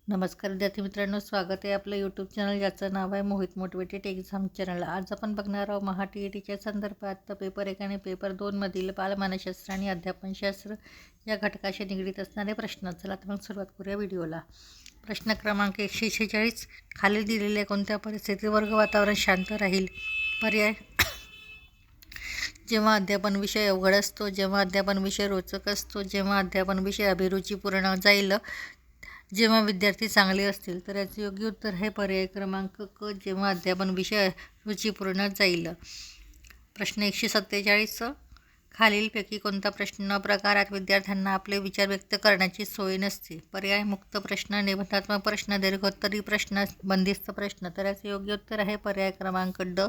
नमस्कार विद्यार्थी मित्रांनो, स्वागत आहे आपलं यूट्यूब चॅनल ज्याचं नाव आहे मोहित मोटिवेटेड एक्झाम चॅनल. आज आपण बघणार आहोत महा TETच्या संदर्भात पेपर 1 आणि पेपर 2 मधील बालमानसशास्त्र आणि अध्यापनशास्त्र या घटकाशी निगडीत असणारे प्रश्न. चला तर मग सुरुवात करूया व्हिडिओला. प्रश्न क्रमांक 146. खाली दिलेल्या कोणत्या परिस्थितीत वर्ग वातावरण शांत राहील? पर्याय: जेव्हा अध्यापन विषय अवघड असतो, जेव्हा अध्यापन विषय रोचक असतो, जेव्हा अध्यापन विषय अभिरुचीपूर्ण जाईल, जेव्हा विद्यार्थी चांगले असतील. तर याचे योग्य उत्तर आहे पर्याय क्रमांक क, जेव्हा अध्यापन विषय रुचीपूर्ण जाईल. प्रश्न 147. खालीलपैकी कोणता प्रश्न प्रकारात विद्यार्थ्यांना आपले विचार व्यक्त करण्याची सोय नसते? पर्याय: मुक्त प्रश्न, निबंधात्मक प्रश्न, दीर्घोत्तरी प्रश्न, बंदिस्त प्रश्न. तर याचे योग्य उत्तर आहे पर्याय क्रमांक ड,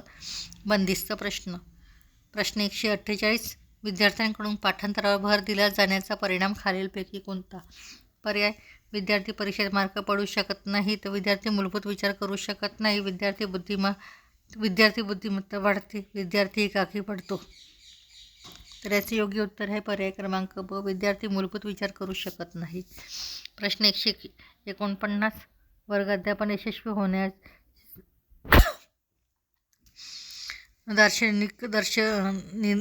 बंदिस्त प्रश्न. प्रश्न 148. विद्यार्थ्यांकडून पाठांतरावर भर दिला जाण्याचा परिणाम खालीलपैकी कोणता? पर्याय: विद्यार्थी परीक्षेत मार्क पडू शकत नाहीत, विद्यार्थी मूलभूत विचार करू शकत नाही, विद्यार्थी बुद्धिमत्ता वाढते, विद्यार्थी एकाकी पडतो. तर याचे योग्य उत्तर आहे पर्याय क्रमांक ब, विद्यार्थी मूलभूत विचार करू शकत नाही. प्रश्न 149. वर्ग अध्यापन यशस्वी होण्यास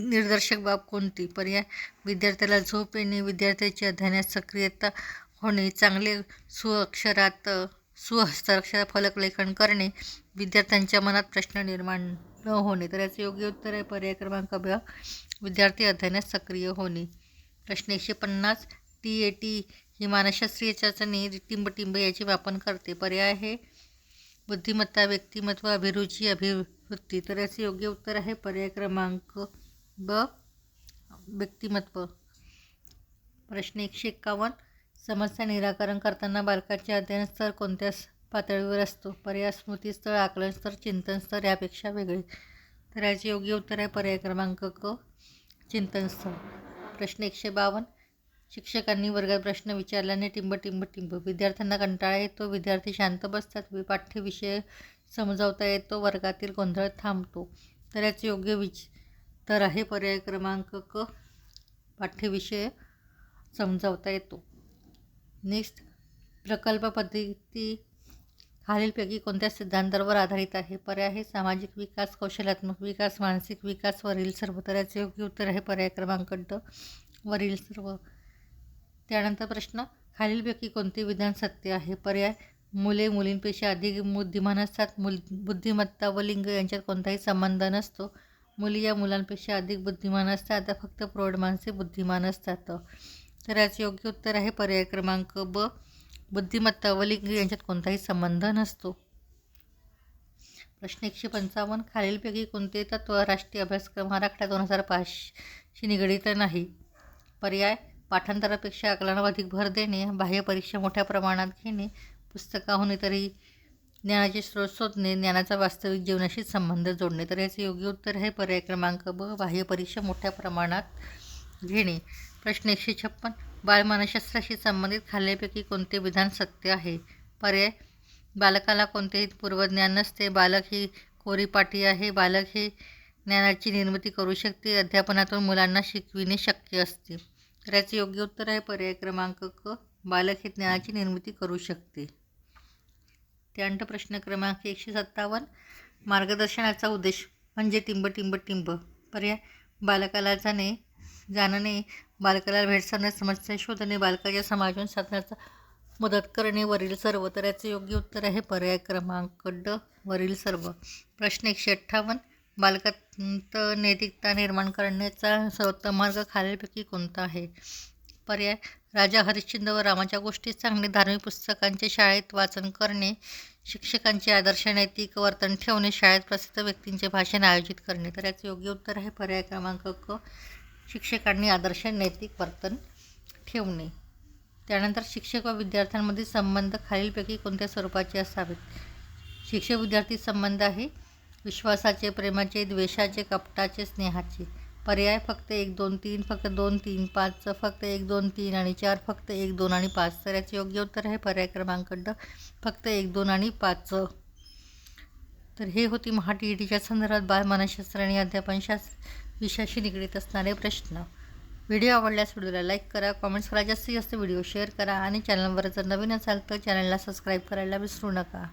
निर्देशक बाब कोणती? पर्याय: विद्यार्थ्याला झोप येणे, विद्यार्थ्याची अध्ययनात सक्रियता होणे, चांगले सुहस्ताक्षरात फलकलेखन करणे, विद्यार्थ्यांच्या मनात प्रश्न निर्माण न होणे. तर याचे योग्य उत्तर आहे पर्याय क्रमांक ब, विद्यार्थी अध्ययनात सक्रिय होणे. प्रश्न 150. TET ही मानसशास्त्रीय चाचणी टिंब याचे मापन करते. पर्याय आहे बुद्धिमत्ता, व्यक्तिमत्व, अभिरुची, अभिवृत्ती. तर याचे योग्य उत्तर आहे पर्याय क्रमांक ब, व्यक्तिमत्व. प्रश्न 151. समस्या निराकरण करताना बालकाचे अध्ययन स्तर कोणत्या पातळीवर असतो? पर्याय: स्मृती स्तर, आकलन स्तर, चिंतन स्तर यापेक्षा वेगळे. तर याचे योग्य उत्तर आहे पर्याय क्रमांक क, चिंतन स्तर. प्रश्न 152. शिक्षकांनी वर्गात प्रश्न विचारल्याने टिंब. विद्यार्थ्यांना कंटाळा येतो, विद्यार्थी शांत बसतात, पाठ्यविषय समजावता येतो, वर्गातील गोंधळ थांबतो. तर याचे योग्य उत्तर आहे पर्याय क्रमांक क, पाठ्यविषय समजावता येतो. नेक्स्ट. प्रकल्प पद्धती खालीलपैकी कोणत्या सिद्धांतावर आधारित आहे? पर्याय आहे सामाजिक विकास, कौशल्यात्मक विकास, मानसिक विकास, वरील सर्व. तर याचे योग्य उत्तर आहे पर्याय क्रमांक ड, वरील सर्व. त्यानंतर प्रश्न: खालीलपैकी कोणते विधान सत्य आहे? पर्याय: मुले मुलींपेक्षा अधिक बुद्धिमान असतात, बुद्धिमत्ता व लिंग यांच्यात कोणताही संबंध नसतो, मुली या मुलांपेक्षा अधिक बुद्धिमान असतात, फक्त प्रौढ माणसे बुद्धिमान असतात. तर याचे योग्य उत्तर आहे पर्याय क्रमांक ब, बुद्धिमत्ता व लिंग यांच्यात कोणताही संबंध नसतो. प्रश्न 155. खालीलपैकी कोणते तत्व राष्ट्रीय अभ्यासक्रम आराखडा 2005 शी निगडीत नाही? पर्याय: पाठांतरापेक्षा आकलनावर अधिक भर देणे, बाह्य परीक्षा मोठ्या प्रमाणात घेणे, पुस्तकाहून इतरही ज्ञानाचे स्रोत शोधणे, ज्ञानाचा वास्तविक जीवनाशी संबंध जोडणे. तर याचे योग्य उत्तर आहे पर्याय क्रमांक ब, बाह्य परीक्षा मोठ्या प्रमाणात घेणे. प्रश्न 156. बालमानसशास्त्राशी संबंधित खालीलपैकी कोणते विधान सत्य आहे? पर्याय: बालकाला कोणतेही पूर्वज्ञान नसते, बालक ही कोरीपाटी आहे, बालक हे ज्ञानाची निर्मिती करू शकते, अध्यापनातून मुलांना शिकविणे शक्य असते. तर याचे योग्य उत्तर आहे पर्याय क्रमांक क, बालक हे ज्ञानाची निर्मिती करू शकते. त्यानंतर प्रश्न क्रमांक 157. मार्गदर्शनाचा उद्देश म्हणजे टिंब. पर्याय: बालकाला जाणणे, बालकाला भेडसावणे, समस्या शोधणे, बालकाच्या समावेशन साधण्याचा मदत करणे, वरील सर्व. तर याचे योग्य उत्तर आहे पर्याय क्रमांक ड, वरील सर्व. प्रश्न 158. बालकात नैतिकता निर्माण करण्याचा सर्वोत्तम मार्ग खालीलपैकी कोणता आहे? पर्याय: राजा हरिश्चंद्र व रामाच्या गोष्टी सांगणे, धार्मिक पुस्तकांचे शाळेत वाचन करणे, शिक्षकांचे आदर्श नैतिक वर्तन ठेवणे, शाळेत प्रसिद्ध व्यक्तींचे भाषण आयोजित करणे. तर याचे योग्य उत्तर आहे पर्याय क्रमांक क, शिक्षकांनी आदर्श नैतिक वर्तन ठेवणे. त्यानंतर शिक्षक व विद्यार्थ्यांमधील संबंध खालीलपैकी कोणत्या स्वरूपाचे असावेत? शिक्षक विद्यार्थी संबंध आहे विश्वासाचे, प्रेमाचे, द्वेषाचे, कपटाचे, स्नेहाचे. पर्याय: फक्त 1, 2, 3, फक्त 2, 3, 5, फक्त 1, 2, 3 आणि 4, फक्त 1, 2 आणि 5. तर याचे योग्य उत्तर आहे पर्याय क्रमांक ड, फक्त 1, 2 आणि 5. तर हे होती महा TETच्या संदर्भात बालमानसशास्त्र आणि अध्यापनशास्त्र विषयाशी निगडीत असणारे प्रश्न. व्हिडिओ आवडल्यास व्हिडिओला लाईक करा, कॉमेंट्स करा, जास्तीत जास्त व्हिडिओ शेअर करा आणि चॅनलवर जर नवीन असाल तर चॅनलला सबस्क्राईब करायला विसरू नका.